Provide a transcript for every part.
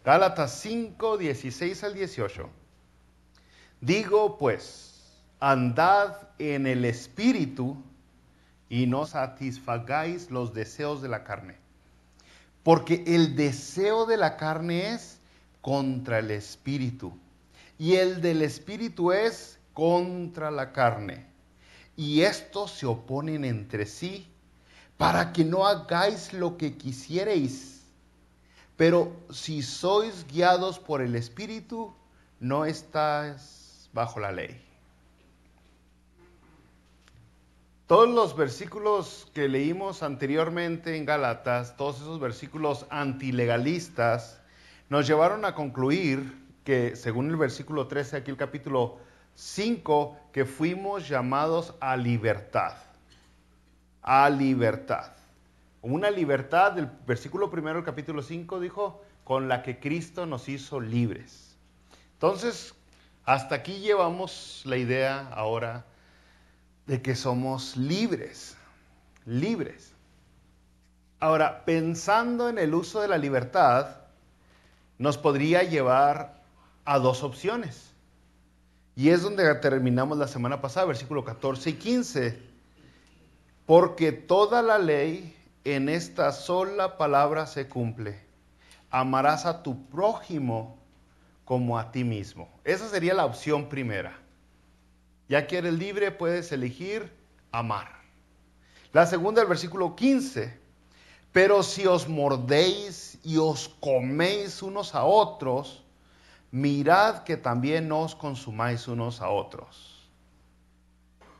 Gálatas 5, 16 al 18. Digo pues, andad en el Espíritu y no satisfagáis los deseos de la carne. Porque el deseo de la carne es contra el Espíritu, y el del Espíritu es contra la carne. Y estos se oponen entre sí, para que no hagáis lo que quisierais. Pero si sois guiados por el Espíritu, no estáis bajo la ley. Todos los versículos que leímos anteriormente en Gálatas, todos esos versículos antilegalistas, nos llevaron a concluir que, según el versículo 13, aquí el capítulo 5, que fuimos llamados a libertad. A libertad. Una libertad, del versículo primero del capítulo 5 dijo, con la que Cristo nos hizo libres. Entonces, hasta aquí llevamos la idea ahora de que somos libres, libres. Ahora, pensando en el uso de la libertad, nos podría llevar a dos opciones. Y es donde terminamos la semana pasada, versículo 14 y 15. Porque toda la ley en esta sola palabra se cumple. Amarás a tu prójimo como a ti mismo. Esa sería la opción primera. Ya que eres libre, puedes elegir amar. La segunda, el versículo 15. Pero si os mordéis y os coméis unos a otros, mirad que también no os consumáis unos a otros.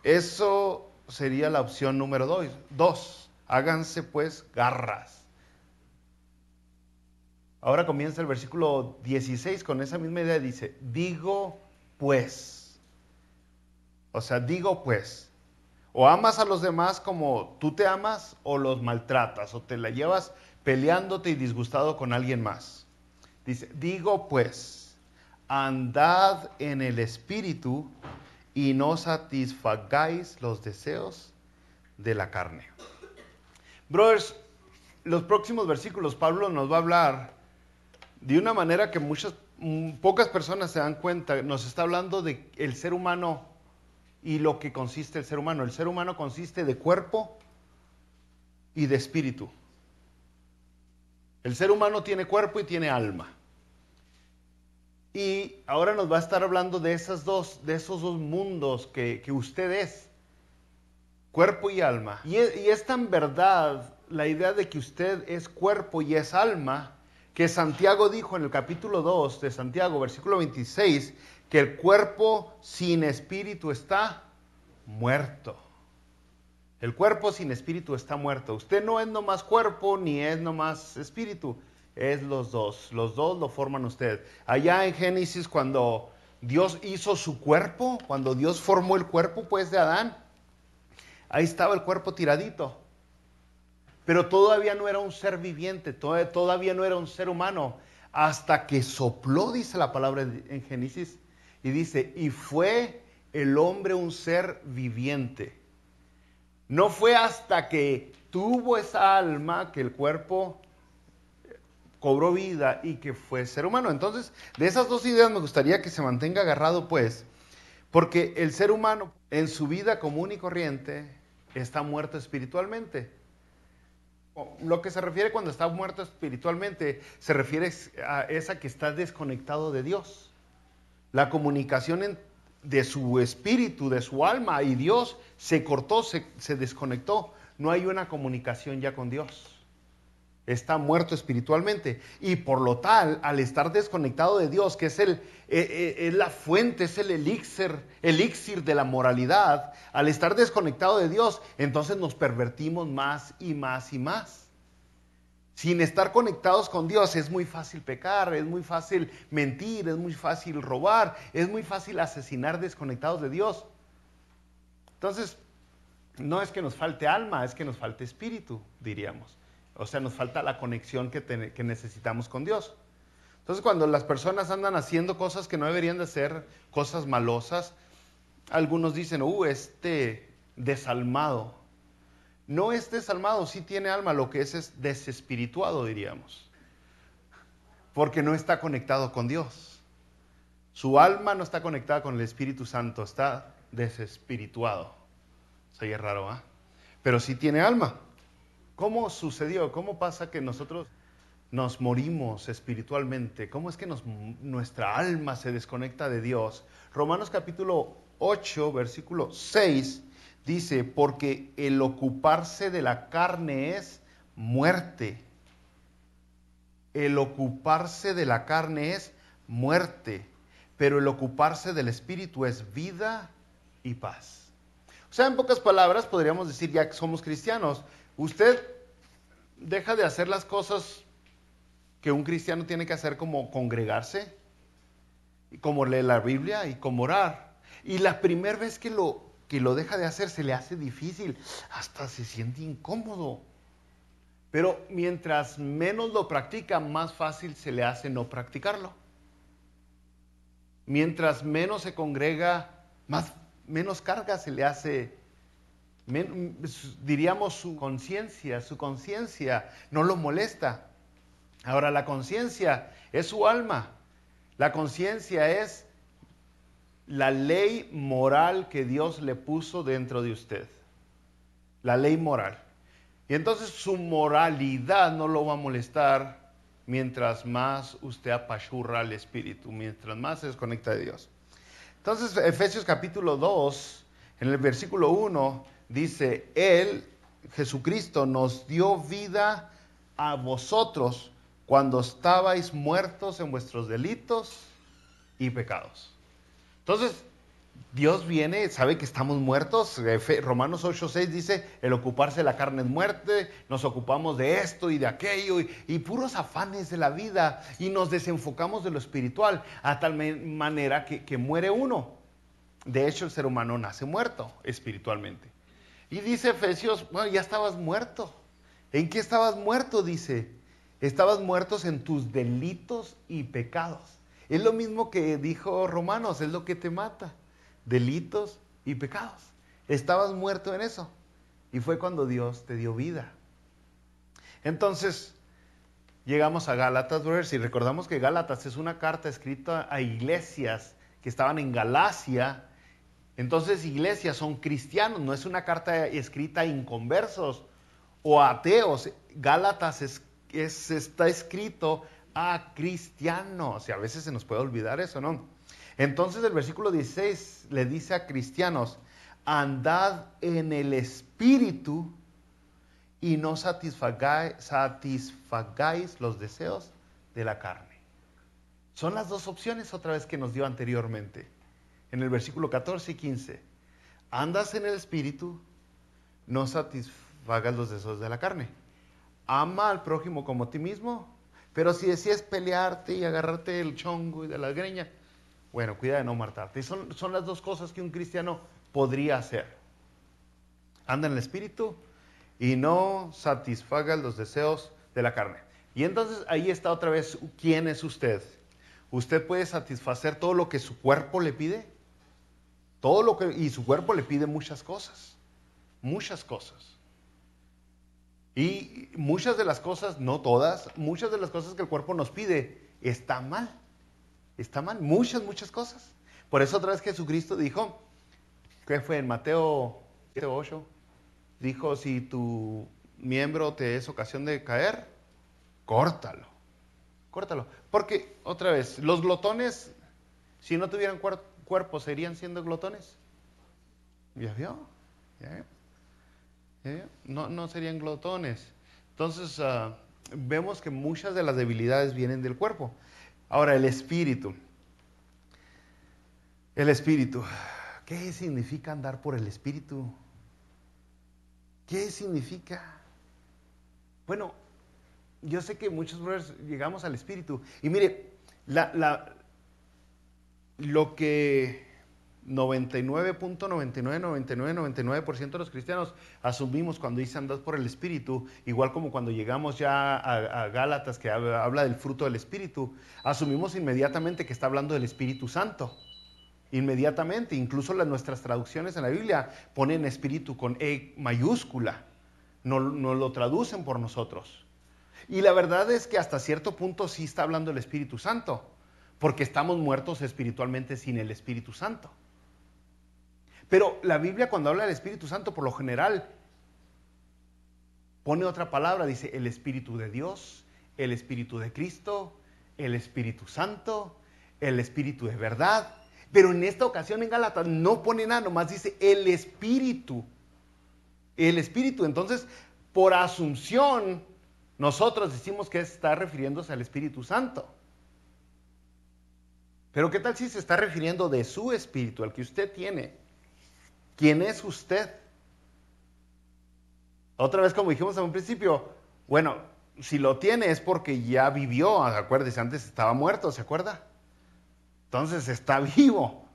Eso sería la opción número 2. Háganse pues garras. Ahora comienza el versículo 16 con esa misma idea. Dice, digo pues. O sea, digo pues, o amas a los demás como tú te amas, o los maltratas, o te la llevas peleándote y disgustado con alguien más. Dice, digo pues, andad en el Espíritu y no satisfagáis los deseos de la carne. Brothers, los próximos versículos Pablo nos va a hablar de una manera que pocas personas se dan cuenta. Nos está hablando de el ser humano y lo que consiste el ser humano. El ser humano consiste de cuerpo y de espíritu. El ser humano tiene cuerpo y tiene alma. Y ahora nos va a estar hablando de esos dos mundos que usted es, cuerpo y alma. Y es tan verdad la idea de que usted es cuerpo y es alma, que Santiago dijo en el capítulo 2 de Santiago, versículo 26, que el cuerpo sin espíritu está muerto. El cuerpo sin espíritu está muerto. Usted no es nomás cuerpo ni es nomás espíritu, es los dos. Los dos lo forman usted. Allá en Génesis, cuando Dios hizo su cuerpo, cuando Dios formó el cuerpo pues de Adán, ahí estaba el cuerpo tiradito. Pero todavía no era un ser viviente, todavía no era un ser humano, hasta que sopló, dice la palabra en Génesis, y dice, y fue el hombre un ser viviente. No fue hasta que tuvo esa alma que el cuerpo cobró vida y que fue ser humano. Entonces, de esas dos ideas me gustaría que se mantenga agarrado, pues, porque el ser humano en su vida común y corriente está muerto espiritualmente. Lo que se refiere cuando está muerto espiritualmente, se refiere a esa que está desconectado de Dios. La comunicación de su espíritu, de su alma y Dios se cortó, se desconectó. No hay una comunicación ya con Dios. Está muerto espiritualmente. Y por lo tal, al estar desconectado de Dios, que es la fuente, es el elixir de la moralidad, al estar desconectado de Dios, entonces nos pervertimos más y más y más. Sin estar conectados con Dios es muy fácil pecar, es muy fácil mentir, es muy fácil robar, es muy fácil asesinar desconectados de Dios. Entonces, no es que nos falte alma, es que nos falte espíritu, diríamos. O sea, nos falta la conexión que necesitamos con Dios. Entonces, cuando las personas andan haciendo cosas que no deberían de hacer, cosas malosas, algunos dicen, desalmado. No es desalmado, sí tiene alma, lo que es desespirituado, diríamos. porque no está conectado con Dios. Su alma no está conectada con el Espíritu Santo, está desespirituado. Se oye raro, ¿ah? Pero sí tiene alma. ¿Cómo sucedió? ¿Cómo pasa que nosotros nos morimos espiritualmente? ¿Cómo es que nuestra alma se desconecta de Dios? Romanos capítulo 8, versículo 6, dice, porque el ocuparse de la carne es muerte. El ocuparse de la carne es muerte, pero el ocuparse del Espíritu es vida y paz. O sea, en pocas palabras, podríamos decir, ya que somos cristianos, usted deja de hacer las cosas que un cristiano tiene que hacer, como congregarse, como leer la Biblia y como orar. Y la primera vez que lo deja de hacer se le hace difícil, hasta se siente incómodo. Pero mientras menos lo practica, más fácil se le hace no practicarlo. Mientras menos se congrega, menos carga se le hace, diríamos su conciencia no lo molesta. Ahora, la conciencia es su alma. La conciencia es la ley moral que Dios le puso dentro de usted. La ley moral. Y entonces su moralidad no lo va a molestar mientras más usted apachurra al Espíritu, mientras más se desconecta de Dios. Entonces, Efesios capítulo 2, en el versículo 1, dice, Él, Jesucristo, nos dio vida a vosotros cuando estabais muertos en vuestros delitos y pecados. Entonces, Dios viene, sabe que estamos muertos. Romanos 8:6 dice, el ocuparse de la carne es muerte, nos ocupamos de esto y de aquello y puros afanes de la vida y nos desenfocamos de lo espiritual a tal manera que muere uno. De hecho, el ser humano nace muerto espiritualmente. Y dice Efesios, bueno, ya estabas muerto. ¿En qué estabas muerto? Dice, estabas muertos en tus delitos y pecados. Es lo mismo que dijo Romanos, es lo que te mata. Delitos y pecados. Estabas muerto en eso. Y fue cuando Dios te dio vida. Entonces, llegamos a Gálatas, brothers, y recordamos que Gálatas es una carta escrita a iglesias que estaban en Galacia. Entonces, iglesias son cristianos, no es una carta escrita a inconversos o a ateos. Gálatas está escrito a cristianos. Y a veces se nos puede olvidar eso, ¿no? Entonces el versículo 16 le dice a cristianos, andad en el Espíritu y no satisfagáis los deseos de la carne. Son las dos opciones otra vez que nos dio anteriormente. En el versículo 14 y 15. Andas en el Espíritu, no satisfagas los deseos de la carne. Ama al prójimo como a ti mismo, pero si decides pelearte y agarrarte el chongo y de la greña, bueno, cuida de no matarte. Y son las dos cosas que un cristiano podría hacer. Anda en el Espíritu y no satisfaga los deseos de la carne. Y entonces ahí está otra vez, ¿quién es usted? ¿Usted puede satisfacer todo lo que su cuerpo le pide? Y su cuerpo le pide muchas cosas. Muchas cosas. Y muchas de las cosas, no todas, muchas de las cosas que el cuerpo nos pide está mal. Está mal, muchas cosas. Por eso otra vez Jesucristo dijo, ¿qué fue en Mateo 8? Dijo, si tu miembro te es ocasión de caer, córtalo. Córtalo. Porque, otra vez, los glotones, si no tuvieran cuerpo, ¿seguirían siendo glotones? ¿Ya vio? ¿Ya vio? No serían glotones. Entonces, vemos que muchas de las debilidades vienen del cuerpo. Ahora, el Espíritu. El Espíritu. ¿Qué significa andar por el Espíritu? ¿Qué significa? Bueno, yo sé que muchos brothers llegamos al Espíritu. Y mire, lo que 99.99% de los cristianos asumimos cuando dice andad por el Espíritu, igual como cuando llegamos ya a Gálatas que habla del fruto del Espíritu, asumimos inmediatamente que está hablando del Espíritu Santo. Inmediatamente, incluso nuestras traducciones en la Biblia ponen Espíritu con E mayúscula, no lo traducen por nosotros. Y la verdad es que hasta cierto punto sí está hablando el Espíritu Santo, porque estamos muertos espiritualmente sin el Espíritu Santo. Pero la Biblia cuando habla del Espíritu Santo, por lo general, pone otra palabra, dice el Espíritu de Dios, el Espíritu de Cristo, el Espíritu Santo, el Espíritu de verdad. Pero en esta ocasión en Gálatas no pone nada, nomás dice el Espíritu. El Espíritu. Entonces, por asunción, nosotros decimos que está refiriéndose al Espíritu Santo. Pero ¿qué tal si se está refiriendo de su Espíritu, al que usted tiene? ¿Quién es usted? Otra vez, como dijimos en un principio, bueno, si lo tiene es porque ya vivió. Acuérdese, antes estaba muerto, ¿se acuerda? Entonces está vivo.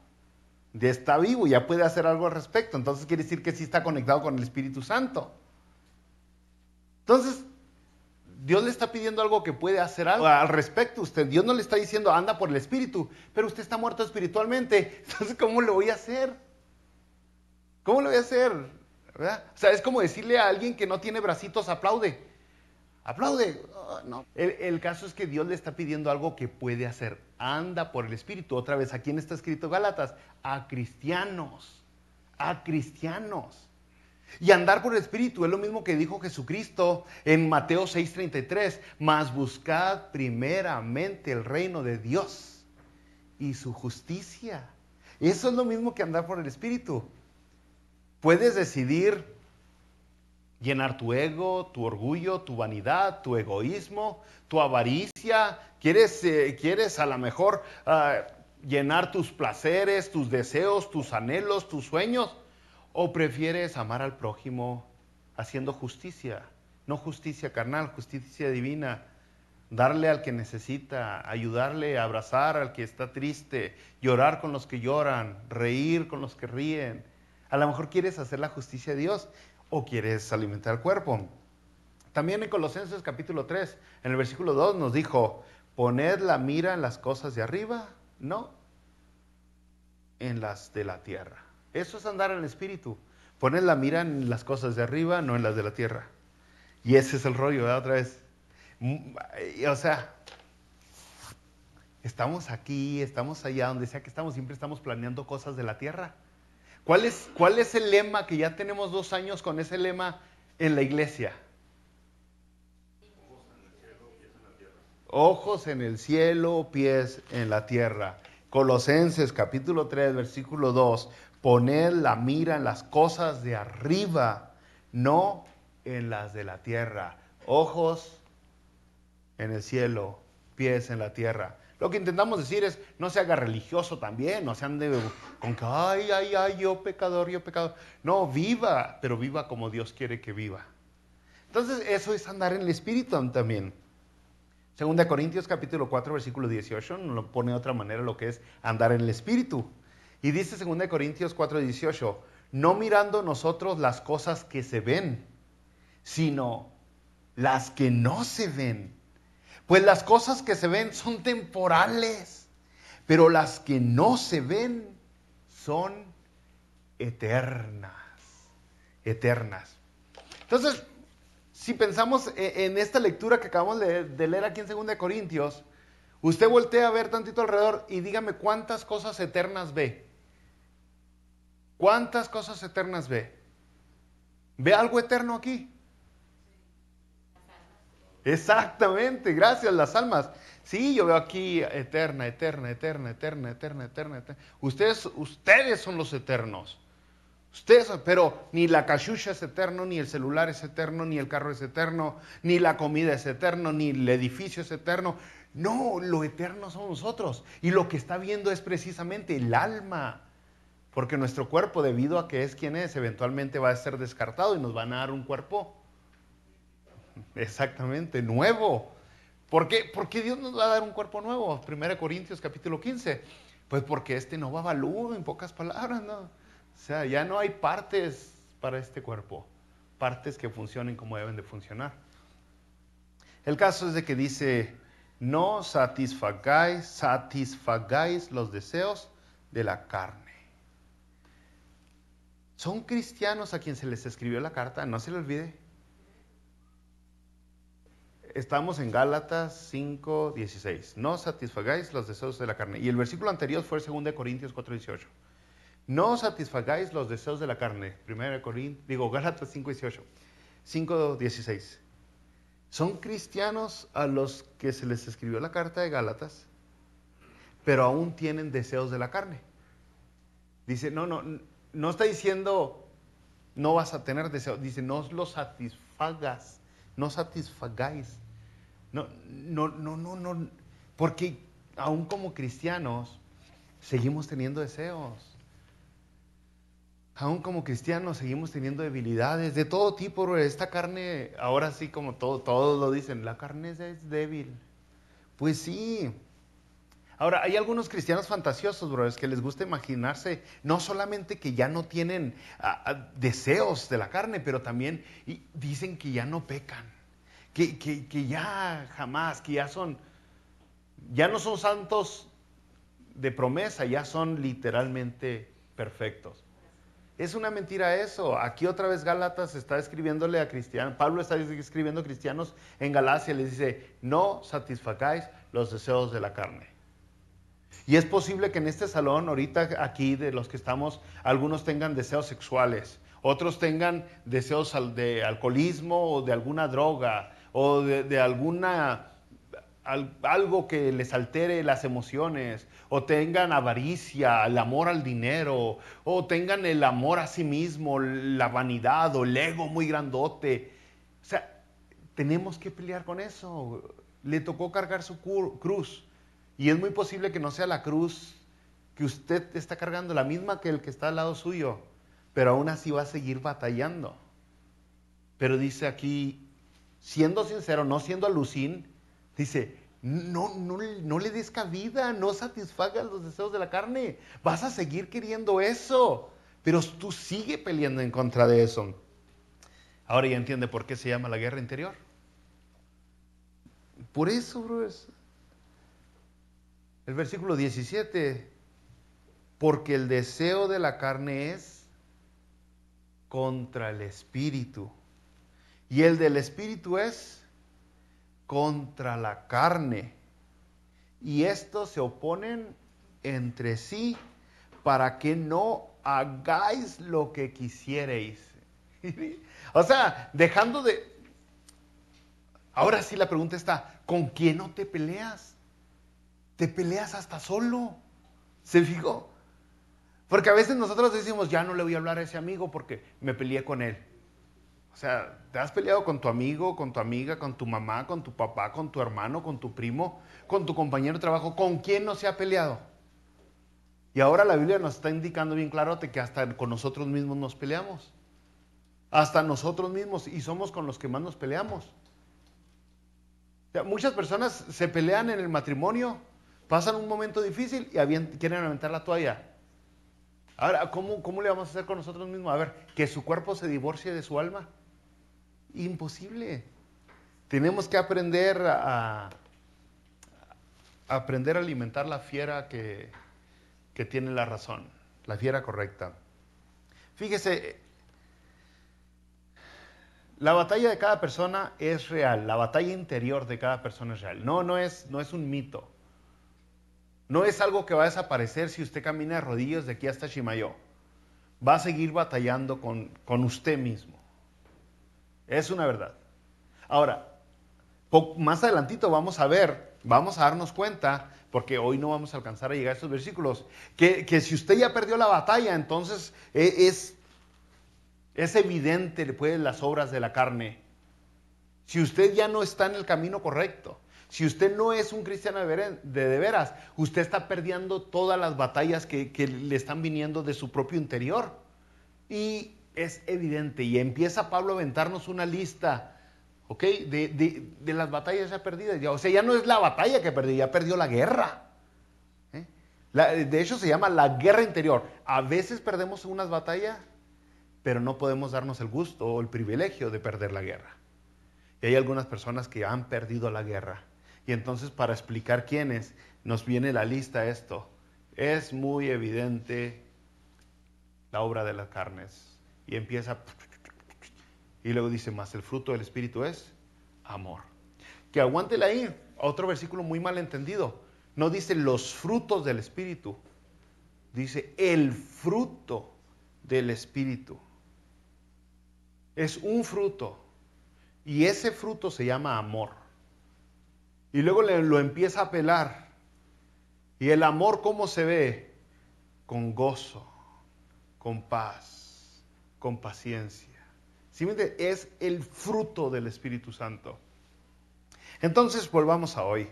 Ya está vivo, ya puede hacer algo al respecto. Entonces quiere decir que sí está conectado con el Espíritu Santo. Entonces, Dios le está pidiendo algo que puede hacer algo al respecto a usted. Dios no le está diciendo anda por el Espíritu, pero usted está muerto espiritualmente. Entonces, ¿cómo lo voy a hacer? ¿Cómo lo voy a hacer? ¿Verdad? O sea, es como decirle a alguien que no tiene bracitos, aplaude. Aplaude. Oh, no. El caso es que Dios le está pidiendo algo que puede hacer. Anda por el Espíritu. Otra vez, ¿a quién está escrito Gálatas? A cristianos. A cristianos. Y andar por el Espíritu es lo mismo que dijo Jesucristo en Mateo 6:33. Mas buscad primeramente el reino de Dios y su justicia. Eso es lo mismo que andar por el Espíritu. Puedes decidir llenar tu ego, tu orgullo, tu vanidad, tu egoísmo, tu avaricia. ¿Quieres a lo mejor llenar tus placeres, tus deseos, tus anhelos, tus sueños? ¿O prefieres amar al prójimo haciendo justicia? No justicia carnal, justicia divina. Darle al que necesita, ayudarle, abrazar al que está triste, llorar con los que lloran, reír con los que ríen. A lo mejor quieres hacer la justicia de Dios o quieres alimentar el cuerpo. También en Colosenses capítulo 3, en el versículo 2 nos dijo, poned la mira en las cosas de arriba, no en las de la tierra. Eso es andar en el Espíritu. Poned la mira en las cosas de arriba, no en las de la tierra. Y ese es el rollo, ¿verdad? Otra vez. O sea, estamos aquí, estamos allá, donde sea que estamos, siempre estamos planeando cosas de la tierra. ¿Cuál es el lema que ya tenemos 2 años con ese lema en la iglesia? Ojos en el cielo, pies en la tierra. Colosenses capítulo 3, versículo 2. Poned la mira en las cosas de arriba, no en las de la tierra. Ojos en el cielo, pies en la tierra. Lo que intentamos decir es, no se haga religioso también, no se ande con que, ay, yo pecador. No, viva, pero viva como Dios quiere que viva. Entonces, eso es andar en el Espíritu también. 2 Corintios capítulo 4, versículo 18, nos lo pone de otra manera lo que es andar en el Espíritu. Y dice 2 Corintios 4, 18, no mirando nosotros las cosas que se ven, sino las que no se ven. Pues las cosas que se ven son temporales, pero las que no se ven son eternas. Eternas. Entonces, si pensamos en esta lectura que acabamos de leer aquí en 2 Corintios, usted voltea a ver tantito alrededor y dígame cuántas cosas eternas ve. ¿Cuántas cosas eternas ve? ¿Ve algo eterno aquí? Exactamente, gracias, las almas. Sí, yo veo aquí eterna. Ustedes son los eternos. Pero ni la cachucha es eterno, ni el celular es eterno, ni el carro es eterno, ni la comida es eterno, ni el edificio es eterno. No, lo eterno somos nosotros. Y lo que está viendo es precisamente el alma. Porque nuestro cuerpo, debido a que es quien es, eventualmente va a ser descartado y nos van a dar un cuerpo exactamente nuevo. ¿Por qué Dios nos va a dar un cuerpo nuevo? 1 Corintios capítulo 15. Pues porque este no va a valer, en pocas palabras, ¿no? O sea, ya no hay partes para este cuerpo, partes que funcionen como deben de funcionar. El caso es de que dice, no satisfagáis los deseos de la carne. Son cristianos a quien se les escribió la carta, no se le olvide. Estamos en Gálatas 5:16. No satisfagáis los deseos de la carne. Y el versículo anterior fue 2 Corintios 4:18. No satisfagáis los deseos de la carne. Gálatas 5:18. 5:16. Son cristianos a los que se les escribió la carta de Gálatas, pero aún tienen deseos de la carne. Dice, no está diciendo no vas a tener deseos. Dice, no los satisfagas, no satisfagáis. No. Porque aún como cristianos seguimos teniendo deseos. Aún como cristianos seguimos teniendo debilidades de todo tipo, bro. Esta carne, ahora sí como todos lo dicen, la carne es débil. Pues sí. Ahora, hay algunos cristianos fantasiosos, bro, que les gusta imaginarse no solamente que ya no tienen deseos de la carne, pero también dicen que ya no pecan, que ya jamás, que ya no son santos de promesa, ya son literalmente perfectos. Es una mentira eso. Aquí otra vez Gálatas está escribiéndole a cristianos, Pablo está escribiendo a cristianos en Galacia, les dice, no satisfagáis los deseos de la carne. Y es posible que en este salón, ahorita aquí de los que estamos, algunos tengan deseos sexuales, otros tengan deseos de alcoholismo o de alguna droga o de algo que les altere las emociones, o tengan avaricia, el amor al dinero, o tengan el amor a sí mismo, la vanidad o el ego muy grandote. O sea, tenemos que pelear con eso. Le tocó cargar su cruz. Y es muy posible que no sea la cruz que usted está cargando, la misma que el que está al lado suyo, pero aún así va a seguir batallando. Pero dice aquí, siendo sincero, no siendo alucín, dice, no le des cabida, no satisfagas los deseos de la carne. Vas a seguir queriendo eso, pero tú sigue peleando en contra de eso. Ahora ya entiende por qué se llama la guerra interior. Por eso, bro. El versículo 17, porque el deseo de la carne es contra el espíritu, y el del espíritu es contra la carne, y estos se oponen entre sí para que no hagáis lo que quisierais. O sea, dejando de... Ahora sí la pregunta está, ¿con quién no te peleas? Te peleas hasta solo. ¿Se fijó? Porque a veces nosotros decimos, ya no le voy a hablar a ese amigo porque me peleé con él. O sea, te has peleado con tu amigo, con tu amiga, con tu mamá, con tu papá, con tu hermano, con tu primo, con tu compañero de trabajo. ¿Con quién no se ha peleado? Y ahora la Biblia nos está indicando bien claro que hasta con nosotros mismos nos peleamos. Hasta nosotros mismos, y somos con los que más nos peleamos. O sea, muchas personas se pelean en el matrimonio, pasan un momento difícil y quieren aventar la toalla. Ahora, ¿cómo le vamos a hacer con nosotros mismos? A ver, que su cuerpo se divorcie de su alma. Imposible. Tenemos que aprender a alimentar la fiera que tiene la razón, la fiera correcta. Fíjese, la batalla de cada persona es real, la batalla interior de cada persona es real. No es un mito. No es algo que va a desaparecer si usted camina de rodillas de aquí hasta Chimayo. Va a seguir batallando con usted mismo. Es una verdad. Ahora, más adelantito vamos a darnos cuenta, porque hoy no vamos a alcanzar a llegar a estos versículos, que si usted ya perdió la batalla, entonces es evidente pues, las obras de la carne. Si usted ya no está en el camino correcto, si usted no es un cristiano de veras, usted está perdiendo todas las batallas que le están viniendo de su propio interior. Y es evidente, y empieza Pablo a aventarnos una lista, ¿ok? De las batallas ya perdidas. O sea, ya no es la batalla que perdió, ya perdió la guerra. De hecho, se llama la guerra interior. A veces perdemos unas batallas, pero no podemos darnos el gusto o el privilegio de perder la guerra. Y hay algunas personas que han perdido la guerra. Y entonces, para explicar quiénes, nos viene la lista esto. Es muy evidente la obra de las carnes. Y empieza... Y luego dice, más el fruto del Espíritu es amor. que aguántela ahí, otro versículo muy mal entendido. No dice los frutos del Espíritu, dice el fruto del Espíritu. Es un fruto y ese fruto se llama amor. Y luego lo empieza a apelar. ¿Y el amor cómo se ve? Con gozo, con paz, con paciencia. Simplemente es el fruto del Espíritu Santo. Entonces volvamos a hoy.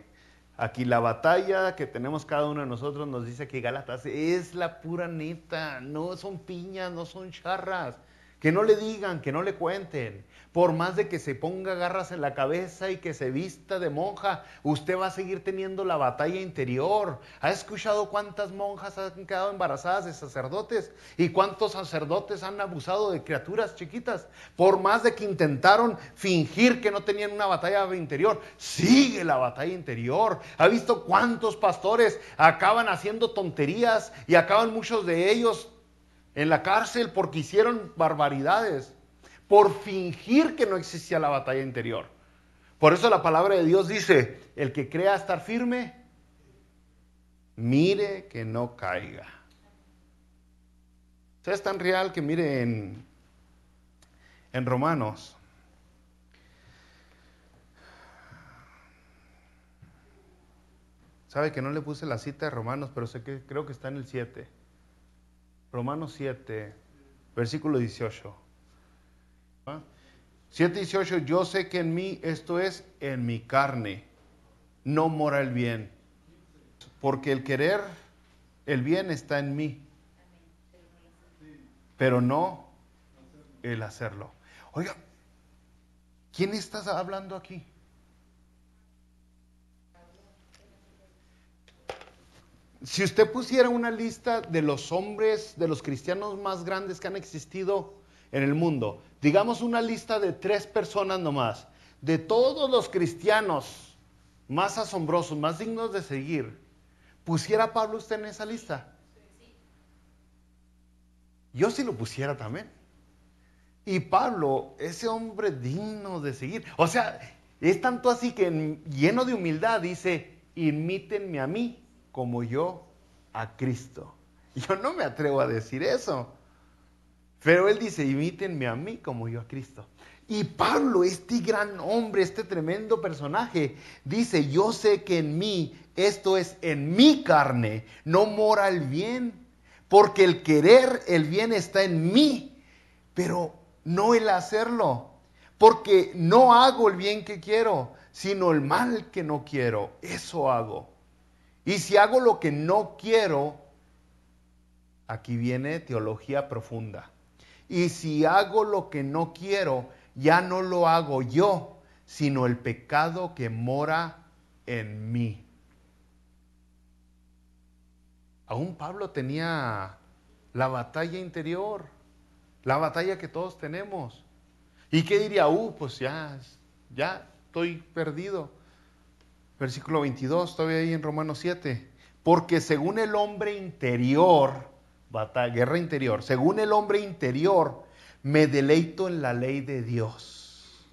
Aquí la batalla que tenemos cada uno de nosotros nos dice que Gálatas es la pura neta. No son piñas, no son charras. Que no le digan, que no le cuenten. Por más de que se ponga garras en la cabeza y que se vista de monja, usted va a seguir teniendo la batalla interior. ¿Ha escuchado cuántas monjas han quedado embarazadas de sacerdotes? ¿Y cuántos sacerdotes han abusado de criaturas chiquitas? Por más de que intentaron fingir que no tenían una batalla interior, sigue la batalla interior. ¿Ha visto cuántos pastores acaban haciendo tonterías y acaban muchos de ellos en la cárcel porque hicieron barbaridades, por fingir que no existía la batalla interior? Por eso la palabra de Dios dice, el que crea estar firme, mire que no caiga. O sea, es tan real que mire en Romanos. Sabe que no le puse la cita de Romanos, pero creo que está en el 7. Romanos 7, versículo 18. 7:18, yo sé que en mí, esto es, en mi carne, no mora el bien. Porque el querer, el bien está en mí, pero no el hacerlo. Oiga, ¿quién está hablando aquí? Si usted pusiera una lista de los hombres, de los cristianos más grandes que han existido en el mundo, digamos una lista de 3 personas nomás, de todos los cristianos más asombrosos, más dignos de seguir, ¿pusiera a Pablo usted en esa lista? Yo sí lo pusiera también. Y Pablo, ese hombre digno de seguir, o sea, es tanto así que lleno de humildad dice, imítenme a mí como yo a Cristo. Yo no me atrevo a decir eso. Pero él dice, imítenme a mí como yo a Cristo. Y Pablo, este gran hombre, este tremendo personaje, dice, yo sé que en mí, esto es, en mi carne, no mora el bien. Porque el querer, el bien está en mí, pero no el hacerlo. Porque no hago el bien que quiero, sino el mal que no quiero. Eso hago. Y si hago lo que no quiero, aquí viene teología profunda. Y si hago lo que no quiero, ya no lo hago yo, sino el pecado que mora en mí. Aún Pablo tenía la batalla interior, la batalla que todos tenemos. ¿Y qué diría? Pues ya estoy perdido. Versículo 22, todavía ahí en Romanos 7. Porque según el hombre interior, guerra interior, según el hombre interior, me deleito en la ley de Dios.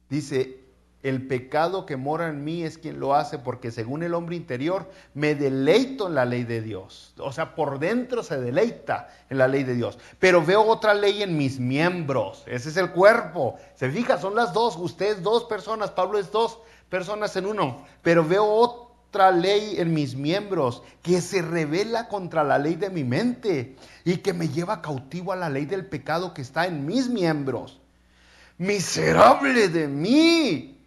Dice, el pecado que mora en mí es quien lo hace, porque según el hombre interior, me deleito en la ley de Dios. O sea, por dentro se deleita en la ley de Dios. Pero veo otra ley en mis miembros. Ese es el cuerpo. Se fija, son las dos. Usted es 2 personas, Pablo es 2 personas en uno. Pero veo otra ley en mis miembros que se revela contra la ley de mi mente y que me lleva cautivo a la ley del pecado que está en mis miembros. Miserable de mí,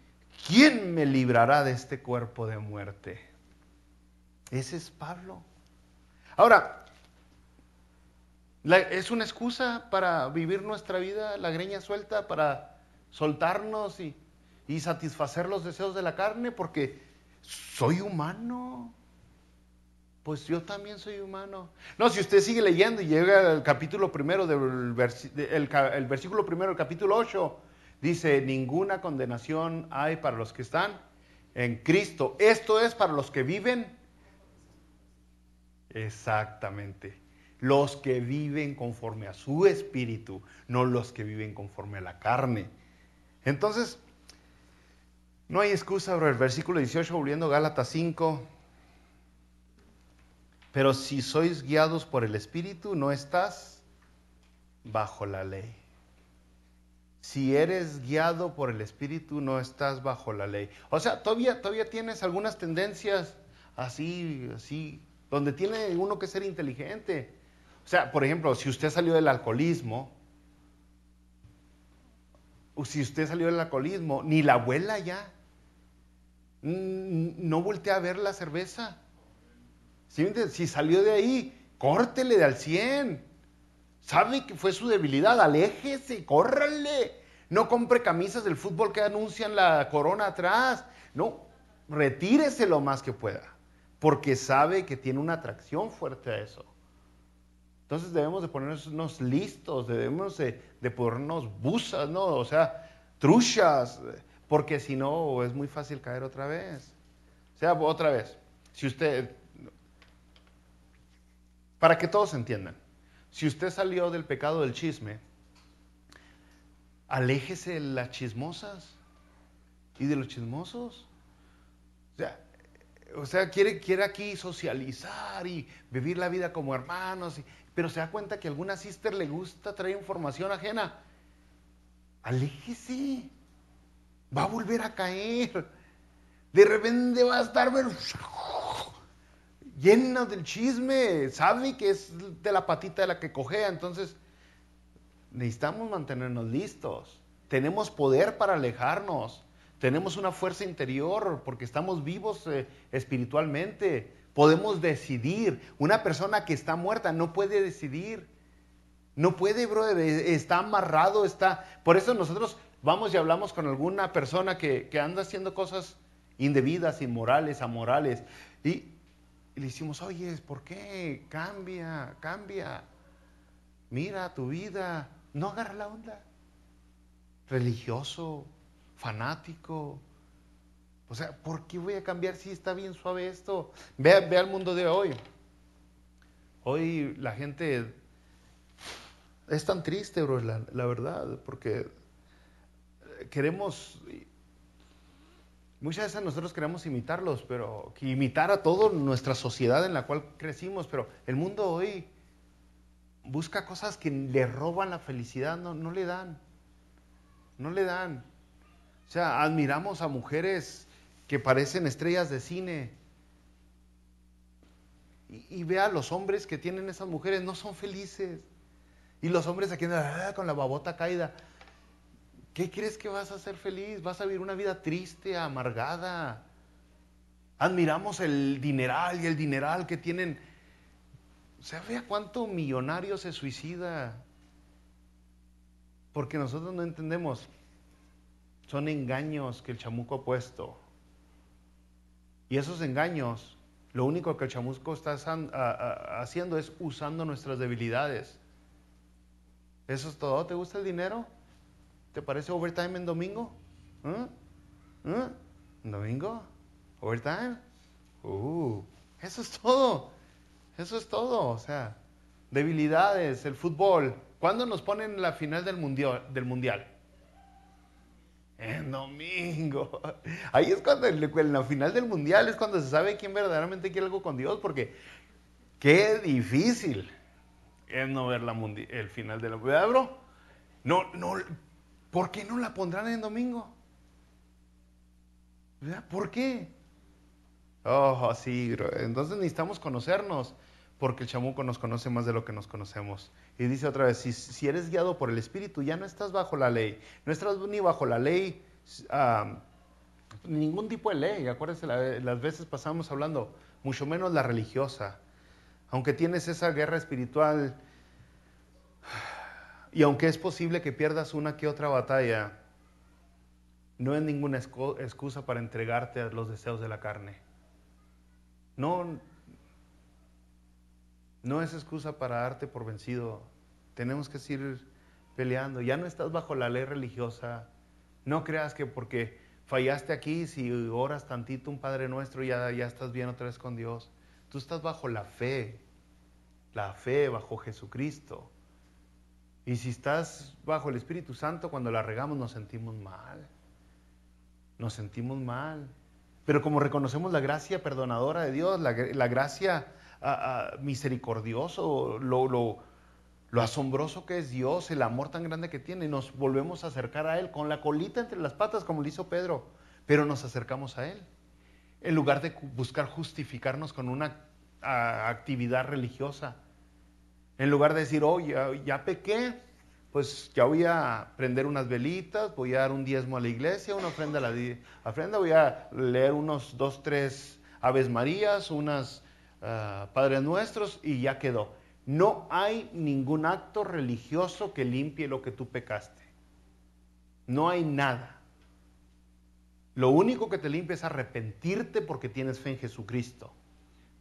¿quién me librará de este cuerpo de muerte? Ese es Pablo. Ahora, ¿es una excusa para vivir nuestra vida la greña suelta, para soltarnos y satisfacer los deseos de la carne? Porque soy humano. Pues yo también soy humano. No, si usted sigue leyendo y llega al capítulo primero, el versículo primero del capítulo 8, dice, ninguna condenación hay para los que están en Cristo. Esto es para los que viven. Exactamente. Los que viven conforme a su espíritu, no los que viven conforme a la carne. Entonces, No hay excusa, bro. El versículo 18, volviendo a Gálatas 5. Pero si sois guiados por el Espíritu, no estás bajo la ley. Si eres guiado por el Espíritu, no estás bajo la ley. O sea, todavía tienes algunas tendencias así, donde tiene uno que ser inteligente. O sea, por ejemplo, si usted salió del alcoholismo, ni la abuela ya, no voltea a ver la cerveza. ¿Sí? Si salió de ahí, córtele de al 100. Sabe que fue su debilidad, aléjese, córrale. No compre camisas del fútbol que anuncian la corona atrás. No, retírese lo más que pueda, porque sabe que tiene una atracción fuerte a eso. Entonces debemos de ponernos listos, debemos de ponernos buzas, ¿no? O sea, truchas, porque si no es muy fácil caer otra vez. O sea, otra vez, si usted, para que todos entiendan, si usted salió del pecado del chisme, aléjese de las chismosas y de los chismosos. O sea, quiere aquí socializar y vivir la vida como hermanos, pero se da cuenta que a alguna sister le gusta traer información ajena. Aléjese, va a volver a caer. De repente va a estar llena del chisme, sabe que es de la patita de la que cojea, entonces necesitamos mantenernos listos. Tenemos poder para alejarnos. Tenemos una fuerza interior porque estamos vivos espiritualmente. Podemos decidir. Una persona que está muerta no puede decidir. No puede, brother. Está amarrado, está... Por eso nosotros vamos y hablamos con alguna persona que anda haciendo cosas indebidas, inmorales, amorales. Y le decimos, oye, ¿por qué? Cambia, cambia. Mira tu vida. No agarra la onda. Religioso, fanático. O sea, ¿por qué voy a cambiar si está bien suave esto? Ve al mundo de hoy. Hoy la gente es tan triste, bro, la verdad, porque queremos, muchas veces nosotros queremos imitarlos, pero imitar a toda nuestra sociedad en la cual crecimos, pero el mundo hoy busca cosas que le roban la felicidad, no le dan. No le dan. O sea, admiramos a mujeres que parecen estrellas de cine. Y ve a los hombres que tienen esas mujeres, no son felices. Y los hombres aquí con la babota caída. ¿Qué crees que vas a ser feliz? Vas a vivir una vida triste, amargada. Admiramos el dineral y el dineral que tienen. O sea, vea cuánto millonario se suicida. Porque nosotros no entendemos. Son engaños que el chamuco ha puesto. Y esos engaños, lo único que el chamuco está haciendo es usando nuestras debilidades. ¿Eso es todo? ¿Te gusta el dinero? ¿Te parece overtime en domingo? ¿Eh? ¿Eh? ¿En domingo? ¿Overtime? Eso es todo. Eso es todo. O sea, debilidades, el fútbol. ¿Cuándo nos ponen la final del mundial? En domingo. Ahí es cuando en la final del mundial es cuando se sabe quién verdaderamente quiere algo con Dios, porque qué difícil es no ver el final de la mundial, bro. No, ¿por qué no la pondrán en domingo? ¿Verdad? ¿Por qué? Oh, sí, bro. Entonces necesitamos conocernos, porque el chamuco nos conoce más de lo que nos conocemos. Y dice otra vez, si eres guiado por el Espíritu, ya no estás bajo la ley. No estás ni bajo la ley, ningún tipo de ley. Acuérdense, las veces pasamos hablando, mucho menos la religiosa. Aunque tienes esa guerra espiritual, y aunque es posible que pierdas una que otra batalla, no es ninguna excusa para entregarte a los deseos de la carne. No, no es excusa para darte por vencido. Tenemos que seguir peleando. Ya no estás bajo la ley religiosa. No creas que porque fallaste aquí, si oras tantito un Padre Nuestro, ya estás bien otra vez con Dios. Tú estás bajo la fe bajo Jesucristo. Y si estás bajo el Espíritu Santo, cuando la regamos nos sentimos mal. nos sentimos mal. Pero como reconocemos la gracia perdonadora de Dios, la gracia misericordioso, lo asombroso que es Dios, el amor tan grande que tiene, nos volvemos a acercar a Él con la colita entre las patas, como lo hizo Pedro, pero nos acercamos a Él. En lugar de buscar justificarnos con una actividad religiosa, en lugar de decir, oh, ya pequé, pues ya voy a prender unas velitas, voy a dar un diezmo a la iglesia, una ofrenda a la ofrenda, voy a leer unos 2, 3 Aves Marías, unas Padres Nuestros y ya quedó. No hay ningún acto religioso que limpie lo que tú pecaste. No hay nada. Lo único que te limpia es arrepentirte porque tienes fe en Jesucristo.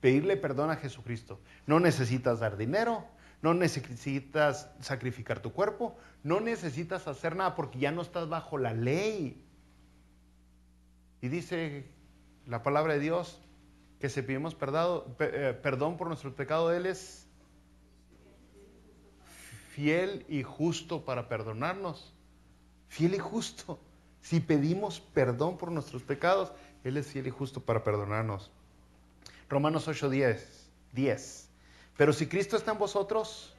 Pedirle perdón a Jesucristo. No necesitas dar dinero, no necesitas sacrificar tu cuerpo, no necesitas hacer nada porque ya no estás bajo la ley. Y dice la palabra de Dios que si pedimos perdón por nuestros pecados, Él es fiel y justo para perdonarnos. Fiel y justo. Si pedimos perdón por nuestros pecados, Él es fiel y justo para perdonarnos. Romanos 8:10. Pero si Cristo está en vosotros,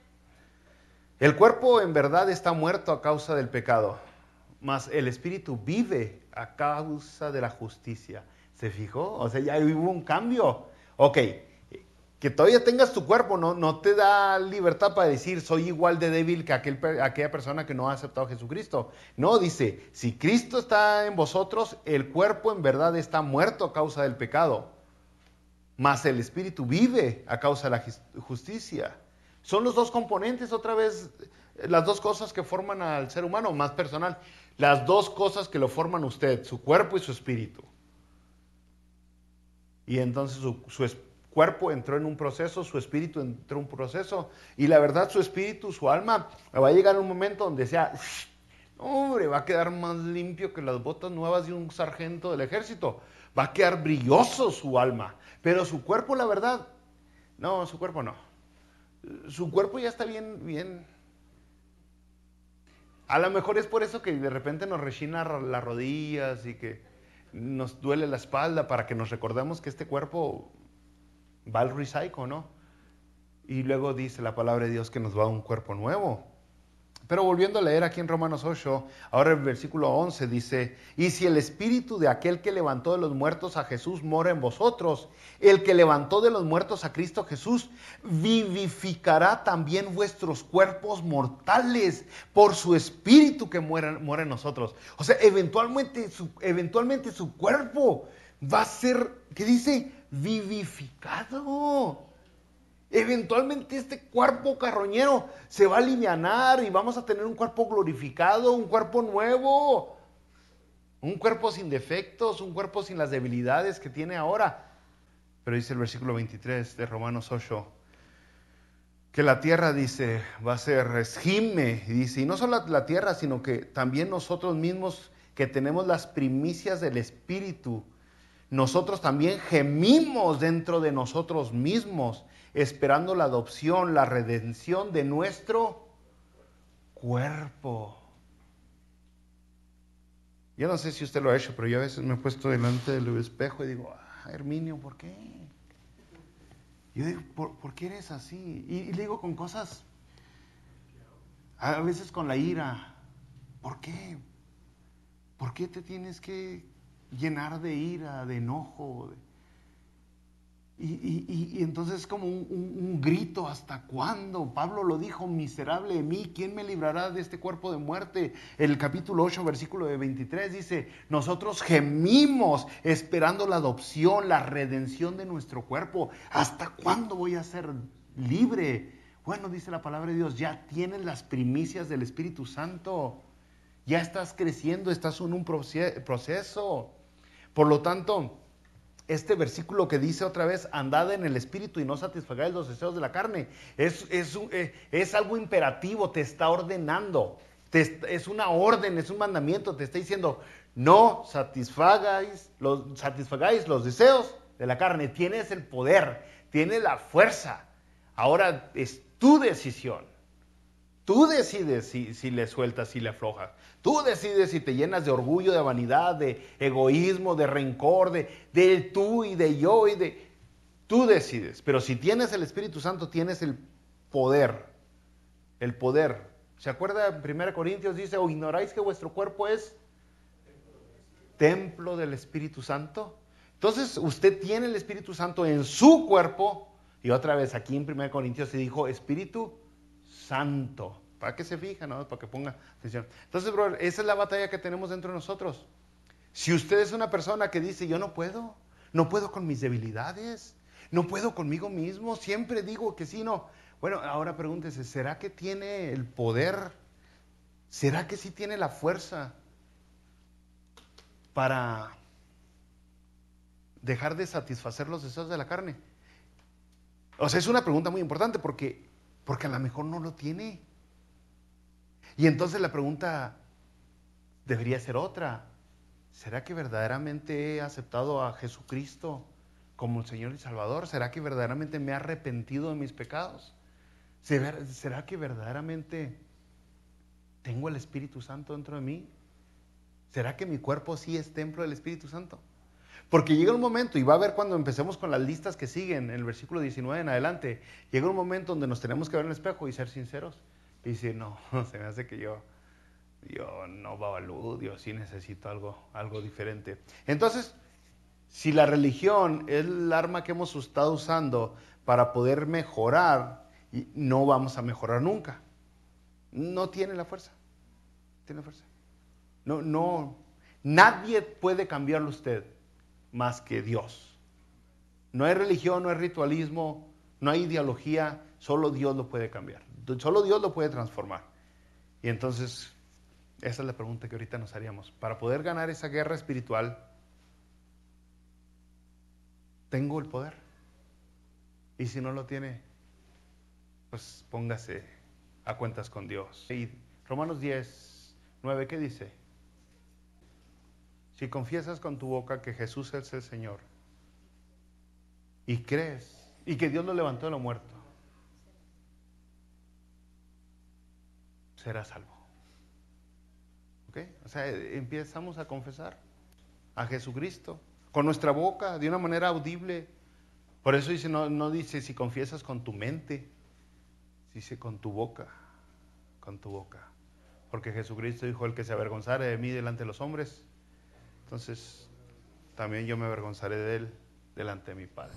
el cuerpo en verdad está muerto a causa del pecado, mas el espíritu vive a causa de la justicia. ¿Se fijó? O sea, ya hubo un cambio. Ok, que todavía tengas tu cuerpo no te da libertad para decir soy igual de débil que aquella persona que no ha aceptado a Jesucristo. No, dice, si Cristo está en vosotros, el cuerpo en verdad está muerto a causa del pecado, mas el espíritu vive a causa de la justicia. Son los dos componentes, otra vez, las dos cosas que forman al ser humano, más personal. Las dos cosas que lo forman usted, su cuerpo y su espíritu. Y entonces su cuerpo entró en un proceso, su espíritu entró en un proceso. Y la verdad, su espíritu, su alma, va a llegar un momento donde sea, hombre, va a quedar más limpio que las botas nuevas de un sargento del ejército. Va a quedar brilloso su alma. Pero su cuerpo, la verdad, no, su cuerpo no. Su cuerpo ya está bien. A lo mejor es por eso que de repente nos rechina las rodillas y que nos duele la espalda, para que nos recordemos que este cuerpo va al recycle, ¿no? Y luego dice la palabra de Dios que nos va a un cuerpo nuevo. Pero volviendo a leer aquí en Romanos 8, ahora el versículo 11 dice, y si el espíritu de aquel que levantó de los muertos a Jesús mora en vosotros, el que levantó de los muertos a Cristo Jesús, vivificará también vuestros cuerpos mortales por su espíritu que mora en nosotros. O sea, eventualmente su cuerpo va a ser, ¿qué dice? Vivificado. Eventualmente este cuerpo carroñero se va a alivianar y vamos a tener un cuerpo glorificado, un cuerpo nuevo, un cuerpo sin defectos, un cuerpo sin las debilidades que tiene ahora. Pero dice el versículo 23 de Romanos 8, que la tierra, dice, va a ser resgime, y dice, y no solo la tierra, sino que también nosotros mismos que tenemos las primicias del Espíritu, nosotros también gemimos dentro de nosotros mismos, esperando la adopción, la redención de nuestro cuerpo. Yo no sé si usted lo ha hecho, pero yo a veces me he puesto delante del espejo y digo, Herminio, ¿por qué? Yo digo, ¿por qué eres así? Y le digo con cosas, a veces con la ira, ¿por qué? ¿Por qué te tienes que llenar de ira, de enojo? Y entonces es como un grito, ¿hasta cuándo? Pablo lo dijo, miserable de mí, ¿quién me librará de este cuerpo de muerte? El capítulo 8, versículo 23 dice, nosotros gemimos esperando la adopción, la redención de nuestro cuerpo. ¿Hasta cuándo voy a ser libre? Bueno, dice la palabra de Dios, ya tienes las primicias del Espíritu Santo. Ya estás creciendo, estás en un proceso. Por lo tanto, este versículo que dice otra vez, andad en el Espíritu y no satisfagáis los deseos de la carne, es algo imperativo, te está ordenando, es una orden, es un mandamiento, te está diciendo, no satisfagáis los deseos de la carne. Tienes el poder, tienes la fuerza, ahora es tu decisión. Tú decides si le sueltas, si le aflojas. Tú decides si te llenas de orgullo, de vanidad, de egoísmo, de rencor, de tú y de yo y de... Tú decides. Pero si tienes el Espíritu Santo, tienes el poder. El poder. ¿Se acuerda? En 1 Corintios dice, ¿o ignoráis que vuestro cuerpo es templo del Espíritu Santo? Entonces, usted tiene el Espíritu Santo en su cuerpo. Y otra vez, aquí en 1 Corintios se dijo Espíritu Santo. Para que se fija, ¿no? Para que ponga atención. Entonces, brother, esa es la batalla que tenemos dentro de nosotros. Si usted es una persona que dice, yo no puedo con mis debilidades, no puedo conmigo mismo, siempre digo que sí, no. Bueno, ahora pregúntese, ¿será que tiene el poder? ¿Será que sí tiene la fuerza para dejar de satisfacer los deseos de la carne? O sea, es una pregunta muy importante porque a lo mejor no lo tiene. Y entonces la pregunta debería ser otra. ¿Será que verdaderamente he aceptado a Jesucristo como el Señor y Salvador? ¿Será que verdaderamente me he arrepentido de mis pecados? ¿Será que verdaderamente tengo el Espíritu Santo dentro de mí? ¿Será que mi cuerpo sí es templo del Espíritu Santo? Porque llega un momento, y va a ver cuando empecemos con las listas que siguen, en el versículo 19 en adelante, llega un momento donde nos tenemos que ver en el espejo y ser sinceros. Y decir, no, se me hace que yo no valgo, yo sí necesito algo diferente. Entonces, si la religión es el arma que hemos estado usando para poder mejorar, no vamos a mejorar nunca. No tiene la fuerza. Tiene fuerza. No, nadie puede cambiarlo usted más que Dios. No hay religión, no hay ritualismo, no hay ideología, solo Dios lo puede cambiar. Solo Dios lo puede transformar. Y entonces, esa es la pregunta que ahorita nos haríamos. Para poder ganar esa guerra espiritual, ¿tengo el poder? Y si no lo tiene, pues póngase a cuentas con Dios. Y Romanos 10:9, ¿qué dice? Si confiesas con tu boca que Jesús es el Señor y crees y que Dios lo levantó de los muertos, serás salvo. ¿Ok? O sea, empezamos a confesar a Jesucristo con nuestra boca, de una manera audible. Por eso dice, no dice si confiesas con tu mente, dice con tu boca, con tu boca. Porque Jesucristo dijo, el que se avergonzare de mí delante de los hombres, entonces también yo me avergonzaré de él delante de mi Padre.